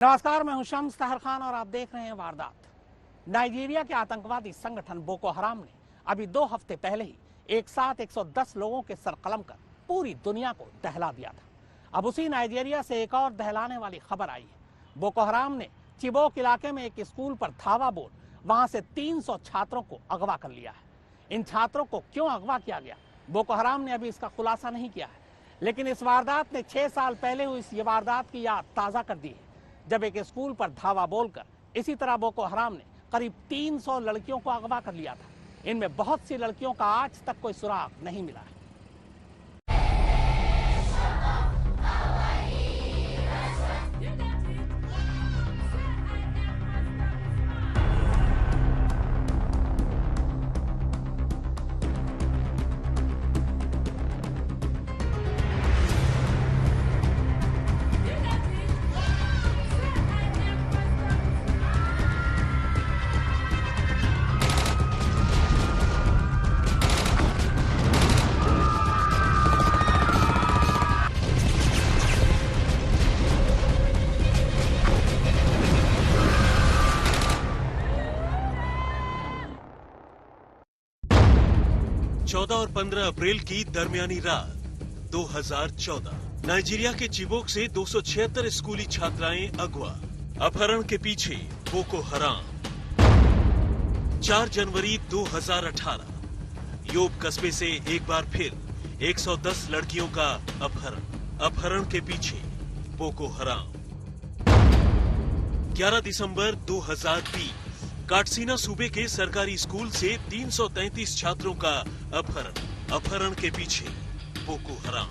नमस्कार, मैं हूं शम्स तहर खान और आप देख रहे हैं वारदात। नाइजीरिया के आतंकवादी संगठन बोको हराम ने अभी 2 हफ्ते पहले ही एक साथ 110 लोगों के सर कलम कर पूरी दुनिया को दहला दिया था। अब उसी नाइजीरिया से एक और दहलाने वाली खबर आई है। बोको हराम ने चिबोक इलाके में एक स्कूल पर धावा बोल वहां से 300 छात्रों को अगवा कर लिया है। इन छात्रों को क्यों अगवा किया गया, बोको हराम ने अभी इसका खुलासा नहीं किया है, लेकिन इस वारदात ने 6 साल पहले हुई इस वारदात की याद ताज़ा कर दी है, जब एक स्कूल पर धावा बोलकर इसी तरह बोको हराम ने करीब 300 लड़कियों को अगवा कर लिया था। इनमें बहुत सी लड़कियों का आज तक कोई सुराग नहीं मिला है। 14 और 15 अप्रैल की दरमियानी रात 2014 नाइजीरिया के चिबोक से 276 स्कूली छात्राएं अगवा। अपहरण के पीछे बोको हराम। 4 जनवरी 2018 योब कस्बे से एक बार फिर 110 लड़कियों का अपहरण। अपहरण के पीछे बोको हराम। 11 दिसंबर 2020 काटसीना सूबे के सरकारी स्कूल से 333 छात्रों का अपहरण। अपहरण के पीछे बोको हराम।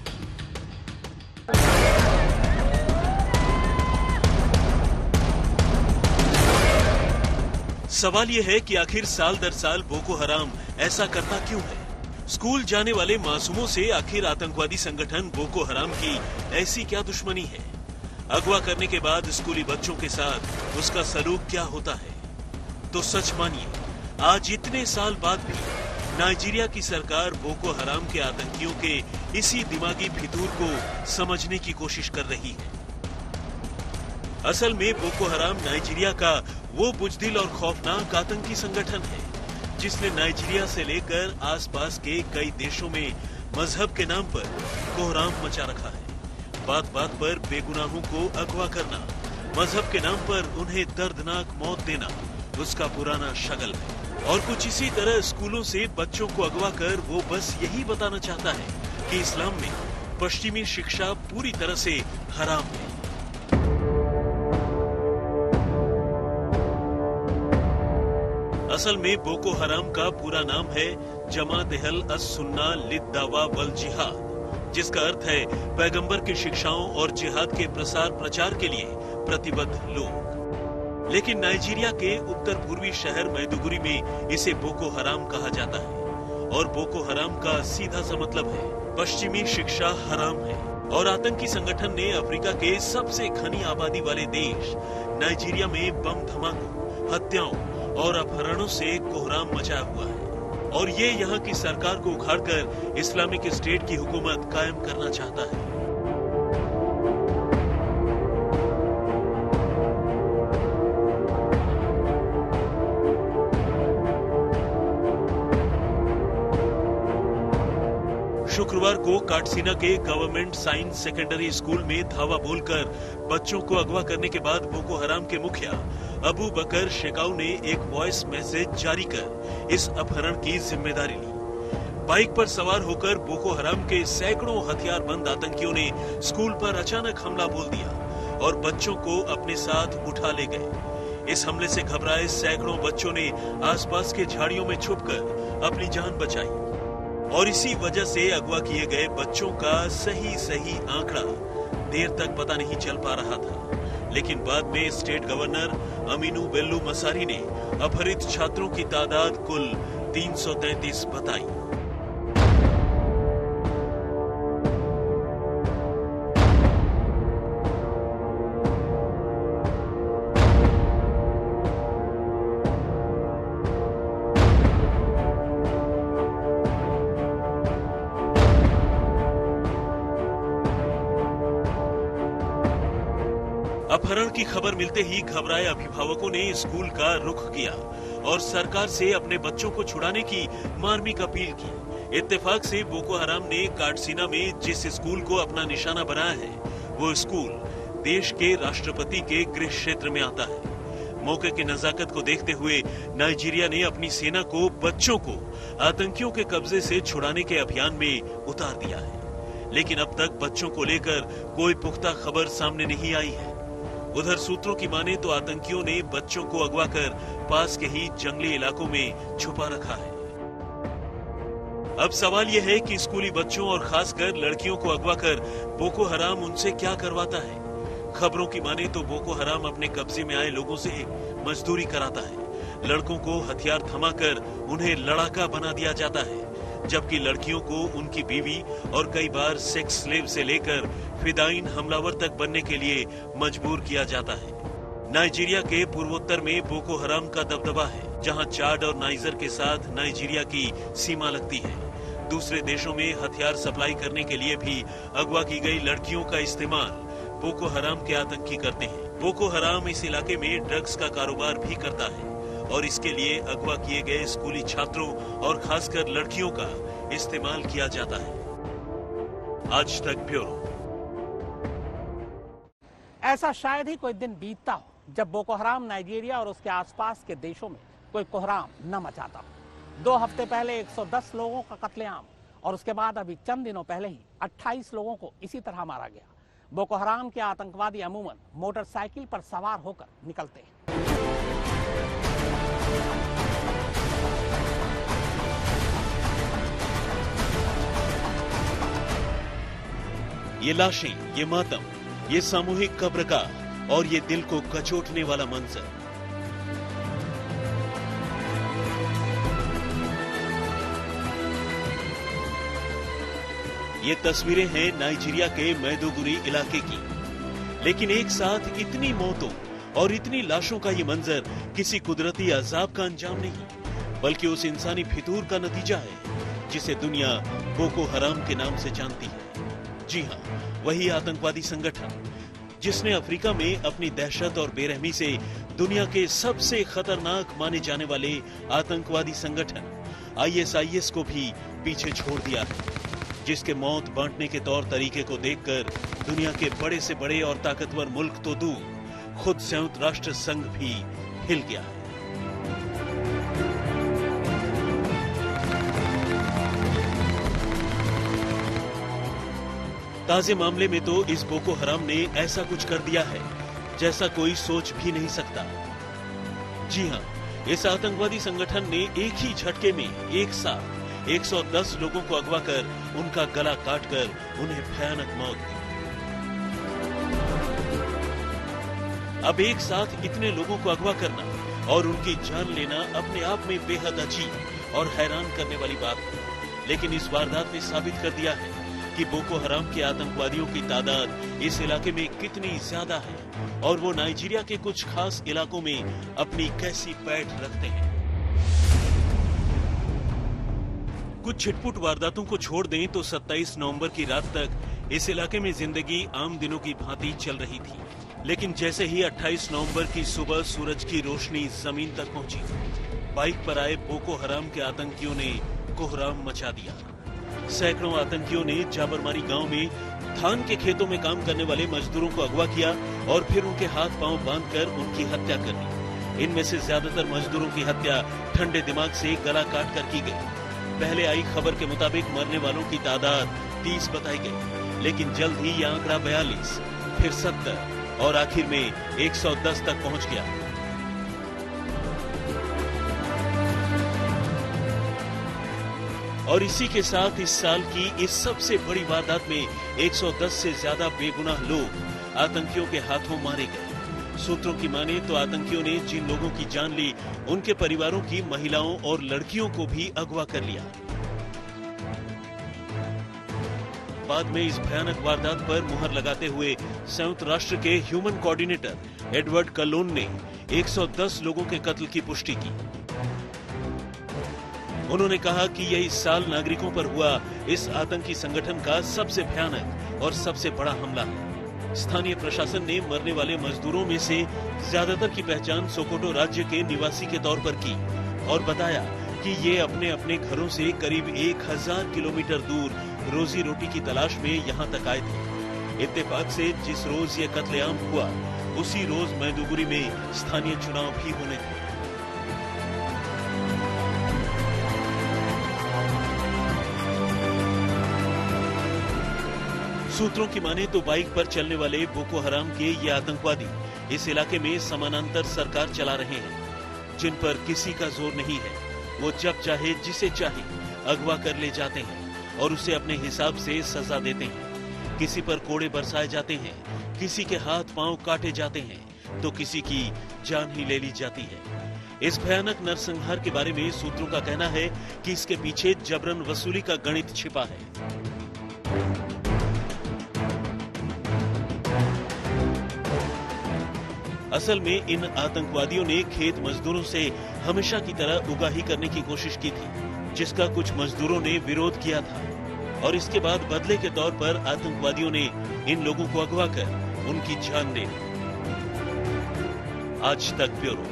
सवाल यह है कि आखिर साल दर साल बोको हराम ऐसा करता क्यों है? स्कूल जाने वाले मासूमों से आखिर आतंकवादी संगठन बोको हराम की ऐसी क्या दुश्मनी है? अगवा करने के बाद स्कूली बच्चों के साथ उसका सलूक क्या होता है? तो सच मानिए, आज इतने साल बाद भी नाइजीरिया की सरकार बोको हराम के आतंकियों के इसी दिमागी फितूर को समझने की कोशिश कर रही है। असल में बोको हराम नाइजीरिया का वो बुजदिल और खौफनाक आतंकी संगठन है जिसने नाइजीरिया से लेकर आसपास के कई देशों में मजहब के नाम पर कोहराम मचा रखा है। बात बात पर बेगुनाहों को अगवा करना, मजहब के नाम पर उन्हें दर्दनाक मौत देना उसका पुराना शगल है। और कुछ इसी तरह स्कूलों से बच्चों को अगवा कर वो बस यही बताना चाहता है कि इस्लाम में पश्चिमी शिक्षा पूरी तरह से हराम है। असल में बोको हराम का पूरा नाम है जमात अल-सुन्ना लिद-दावा वल जिहाद, जिसका अर्थ है पैगंबर की शिक्षाओं और जिहाद के प्रसार प्रचार के लिए प्रतिबद्ध लोग। लेकिन नाइजीरिया के उत्तर पूर्वी शहर मैदुगुरी में इसे बोको हराम कहा जाता है और बोको हराम का सीधा सा मतलब है पश्चिमी शिक्षा हराम है। और आतंकी संगठन ने अफ्रीका के सबसे घनी आबादी वाले देश नाइजीरिया में बम धमाकों, हत्याओं और अपहरणों से कोहराम मचाया हुआ है और ये यहाँ की सरकार को उखाड़कर इस्लामिक स्टेट की हुकूमत कायम करना चाहता है। शुक्रवार को काटसीना के गवर्नमेंट साइंस सेकेंडरी स्कूल में धावा बोलकर बच्चों को अगवा करने के बाद बोको हराम के मुखिया अबू बकर शेकाऊ ने एक वॉइस मैसेज जारी कर इस अपहरण की जिम्मेदारी ली। बाइक पर सवार होकर बोको हराम के सैकड़ों हथियारबंद आतंकियों ने स्कूल पर अचानक हमला बोल दिया और बच्चों को अपने साथ उठा ले गए। इस हमले से घबराए सैकड़ों बच्चों ने आसपास के झाड़ियों में छुपकर अपनी जान बचाई और इसी वजह से अगवा किए गए बच्चों का सही आंकड़ा देर तक पता नहीं चल पा रहा था। लेकिन बाद में स्टेट गवर्नर अमीनू बेल्लू मसारी ने अपहरित छात्रों की तादाद कुल 333 बताई। अपहरण की खबर मिलते ही घबराए अभिभावकों ने स्कूल का रुख किया और सरकार से अपने बच्चों को छुड़ाने की मार्मिक अपील की। इत्तेफाक से बोको हराम ने काटसीना में जिस स्कूल को अपना निशाना बनाया है, वो स्कूल देश के राष्ट्रपति के गृह क्षेत्र में आता है। मौके की नजाकत को देखते हुए नाइजीरिया ने अपनी सेना को बच्चों को आतंकियों के कब्जे से छुड़ाने के अभियान में उतार दिया है, लेकिन अब तक बच्चों को लेकर कोई पुख्ता खबर सामने नहीं आई है। उधर सूत्रों की माने तो आतंकियों ने बच्चों को अगवा कर पास के ही जंगली इलाकों में छुपा रखा है। अब सवाल यह है कि स्कूली बच्चों और खासकर लड़कियों को अगवा कर बोको हराम उनसे क्या करवाता है। खबरों की माने तो बोको हराम अपने कब्जे में आए लोगों से मजदूरी कराता है। लड़कों को हथियार थमाकर उन्हें लड़ाका बना दिया जाता है, जबकि लड़कियों को उनकी बीवी और कई बार सेक्स स्लेव से लेकर फिदाइन हमलावर तक बनने के लिए मजबूर किया जाता है। नाइजीरिया के पूर्वोत्तर में बोको हराम का दबदबा है, जहां चाड और नाइजर के साथ नाइजीरिया की सीमा लगती है। दूसरे देशों में हथियार सप्लाई करने के लिए भी अगवा की गई लड़कियों का इस्तेमाल बोको हराम के आतंकी करते हैं। बोको हराम इस इलाके में ड्रग्स का कारोबार भी करता है और इसके लिए अगवा किए गए स्कूली छात्रों और खासकर लड़कियों का इस्तेमाल किया जाता है। आज तक ब्यूरो। ऐसा शायद ही कोई दिन बीतता हो जब बोको हराम नाइजीरिया और उसके आसपास के देशों में कोई कोहराम न मचाता हो। 2 हफ्ते पहले 110 लोगों का कत्लेआम और उसके बाद अभी चंद दिनों पहले ही 28 लोगों को इसी तरह मारा गया। बोको हराम के आतंकवादी अमूमन मोटरसाइकिल पर सवार होकर निकलते हैं। ये लाशें, ये मातम, ये सामूहिक कब्रगाह और ये दिल को कचोटने वाला मंजर। ये तस्वीरें हैं नाइजीरिया के मैदुगुरी इलाके की। लेकिन एक साथ इतनी मौतों और इतनी लाशों का ये मंजर किसी कुदरती अजाब का अंजाम नहीं, बल्कि उस इंसानी फितूर का नतीजा है जिसे दुनिया बोको हराम के नाम से जानती है। जी हाँ, वही आतंकवादी संगठन जिसने अफ्रीका में अपनी दहशत और बेरहमी से दुनिया के सबसे खतरनाक माने जाने वाले आतंकवादी संगठन ISIS को भी पीछे छोड़ दिया है, जिसके मौत बांटने के तौर तरीके को देखकर दुनिया के बड़े से बड़े और ताकतवर मुल्क तो दूर, खुद संयुक्त राष्ट्र संघ भी हिल गया है। ताजे मामले में तो इस बोको हराम ने ऐसा कुछ कर दिया है जैसा कोई सोच भी नहीं सकता। जी हाँ, इस आतंकवादी संगठन ने एक ही झटके में एक साथ 110 लोगों को अगवा कर उनका गला काटकर उन्हें भयानक मौत दी। अब एक साथ इतने लोगों को अगवा करना और उनकी जान लेना अपने आप में बेहद अजीब और हैरान करने वाली बात है। लेकिन इस वारदात ने साबित कर दिया है कि बोको हराम के आतंकवादियों की तादाद इस इलाके में कितनी ज्यादा है और वो नाइजीरिया के कुछ खास इलाकों में अपनी कैसी पैठ रखते हैं। कुछ छिटपुट वारदातों को छोड़ दें तो 27 नवंबर की रात तक इस इलाके में जिंदगी आम दिनों की भांति चल रही थी। लेकिन जैसे ही 28 नवंबर की सुबह सूरज की रोशनी जमीन तक पहुंची, बाइक पर आए बोको हराम के आतंकियों ने कोहराम मचा दिया। सैकड़ों आतंकियों ने जाबरमारी गांव में धान के खेतों में काम करने वाले मजदूरों को अगवा किया और फिर उनके हाथ पांव बांधकर उनकी हत्या कर दी। इनमें से ज्यादातर मजदूरों की हत्या ठंडे दिमाग से गला काट कर की गई। पहले आई खबर के मुताबिक मरने वालों की तादाद 30 बताई गई, लेकिन जल्द ही यह आंकड़ा 42, फिर 70 और आखिर में 110 तक पहुंच गया। और इसी के साथ इस साल की इस सबसे बड़ी वारदात में 110 से ज्यादा बेगुनाह लोग आतंकियों के हाथों मारे गए। सूत्रों की माने तो आतंकियों ने जिन लोगों की जान ली, उनके परिवारों की महिलाओं और लड़कियों को भी अगवा कर लिया। बाद में इस भयानक वारदात पर मुहर लगाते हुए संयुक्त राष्ट्र के ह्यूमन कोऑर्डिनेटर एडवर्ड कलोन ने 110 लोगों के कत्ल की पुष्टि की। उन्होंने कहा कि यह इस साल नागरिकों पर हुआ इस आतंकी संगठन का सबसे भयानक और सबसे बड़ा हमला है। स्थानीय प्रशासन ने मरने वाले मजदूरों में से ज्यादातर की पहचान सोकोटो राज्य के निवासी के तौर पर की और बताया कि ये अपने अपने घरों से करीब 1000 किलोमीटर दूर रोजी रोटी की तलाश में यहाँ तक आए थे। इत्तेफाक से जिस रोज ये कत्लेआम हुआ उसी रोज मैदुगुरी में स्थानीय चुनाव भी होने थे। सूत्रों की माने तो बाइक पर चलने वाले बोको हराम के ये आतंकवादी इस इलाके में समानांतर सरकार चला रहे हैं, जिन पर किसी का जोर नहीं है। वो जब चाहे जिसे चाहे अगवा कर ले जाते हैं और उसे अपने हिसाब से सजा देते हैं। किसी पर कोड़े बरसाए जाते हैं, किसी के हाथ पांव काटे जाते हैं तो किसी की जान ही ले ली जाती है। इस भयानक नरसंहार के बारे में सूत्रों का कहना है कि इसके पीछे जबरन वसूली का गणित छिपा है। असल में इन आतंकवादियों ने खेत मजदूरों से हमेशा की तरह उगाही करने की कोशिश की थी, जिसका कुछ मजदूरों ने विरोध किया था और इसके बाद बदले के तौर पर आतंकवादियों ने इन लोगों को अगवा कर उनकी जान ले ली। आज तक ब्यूरो।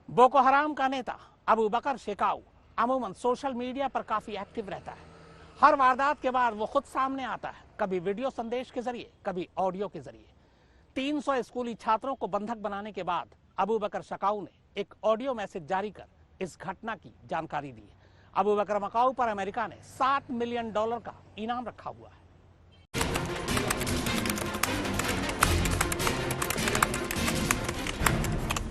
बोको हराम का नेता अबू बकर शेकाऊ अमूमन सोशल मीडिया पर काफी एक्टिव रहता है। हर वारदात के बाद वो खुद सामने आता है, कभी वीडियो संदेश के जरिए, कभी ऑडियो के जरिए। 300 स्कूली छात्रों को बंधक बनाने के बाद अबू बकर शेकाऊ ने एक ऑडियो मैसेज जारी कर इस घटना की जानकारी दी है। अबू बकर मकाऊ पर अमेरिका ने $7 मिलियन का इनाम रखा हुआ है।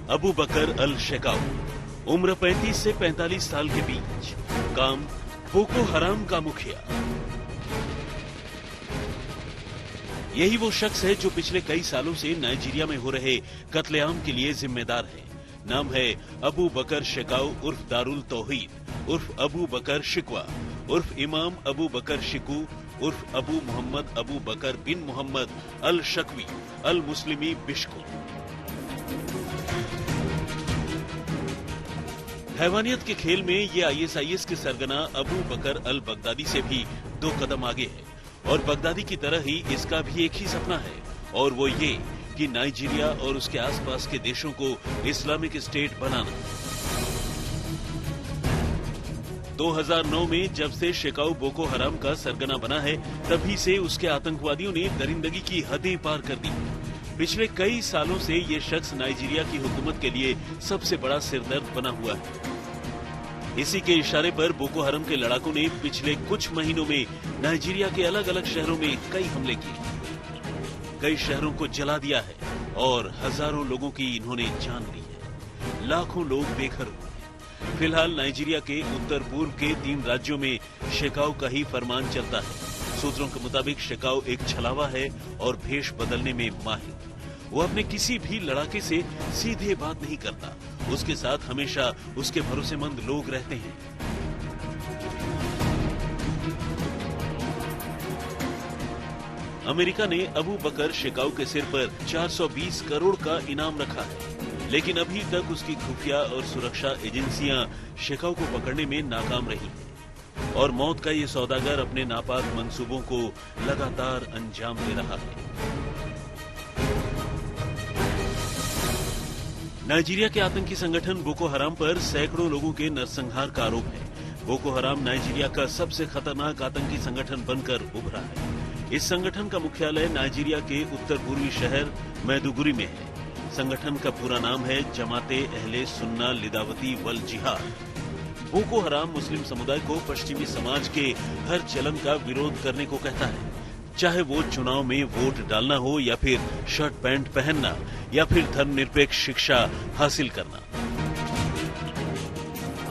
अबू बकर अल शेकाऊ उम्र 35 से 45 साल के बीच, काम बोको हराम का मुखिया। यही वो शख्स है जो पिछले कई सालों से नाइजीरिया में हो रहे कत्लेआम के लिए जिम्मेदार है। नाम है अबू बकर शेकाऊ उर्फ दारुल तौहीद उर्फ अबू बकर शिकवा उर्फ इमाम अबू बकर शिकू उर्फ अबू मोहम्मद अबू बकर बिन मोहम्मद अल शकवी अल मुस्लिमी बिश्को। हैवानियत के खेल में ये ISIS के सरगना अबू बकर अल बगदादी से भी 2 कदम आगे है और बगदादी की तरह ही इसका भी एक ही सपना है और वो ये कि नाइजीरिया और उसके आसपास के देशों को इस्लामिक स्टेट बनाना। 2009 में जब से शेकाऊ बोको हराम का सरगना बना है, तभी से उसके आतंकवादियों ने दरिंदगी की हदें पार कर दी। पिछले कई सालों से ये शख्स नाइजीरिया की हुकूमत के लिए सबसे बड़ा सिरदर्द बना हुआ है। इसी के इशारे पर बोको हराम के लड़ाकों ने पिछले कुछ महीनों में नाइजीरिया के अलग अलग शहरों में कई हमले किए, कई शहरों को जला दिया है और हजारों लोगों की इन्होंने जान ली है। लाखों लोग बेघर हुए। फिलहाल नाइजीरिया के उत्तर पूर्व के 3 राज्यों में शेकाऊ का ही फरमान चलता है। सूत्रों के मुताबिक शेकाऊ एक छलावा है और भेष बदलने में माहिर। वो अपने किसी भी लड़ाके से सीधे बात नहीं करता, उसके साथ हमेशा उसके भरोसेमंद लोग रहते हैं। अमेरिका ने अबू बकर शेकाऊ के सिर पर 420 करोड़ का इनाम रखा है, लेकिन अभी तक उसकी खुफिया और सुरक्षा एजेंसियां शेकाऊ को पकड़ने में नाकाम रही हैं और मौत का ये सौदागर अपने नापाक मंसूबों को लगातार अंजाम दे रहा है। नाइजीरिया के आतंकी संगठन बोको हराम पर सैकड़ों लोगों के नरसंहार का आरोप है। बोको हराम नाइजीरिया का सबसे खतरनाक आतंकी संगठन बनकर उभरा है। इस संगठन का मुख्यालय नाइजीरिया के उत्तर पूर्वी शहर मैदुगुरी में है। संगठन का पूरा नाम है जमाते अहले सुन्ना लिदावती वल जिहाद। बोको हराम मुस्लिम समुदाय को पश्चिमी समाज के हर चलन का विरोध करने को कहता है, चाहे वो चुनाव में वोट डालना हो या फिर शर्ट पैंट पहनना या फिर धर्मनिरपेक्ष शिक्षा हासिल करना।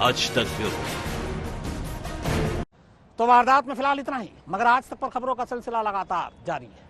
आज तक ब्यूरो। तो वारदात में फिलहाल इतना ही, मगर आज तक पर खबरों का सिलसिला लगातार जारी है।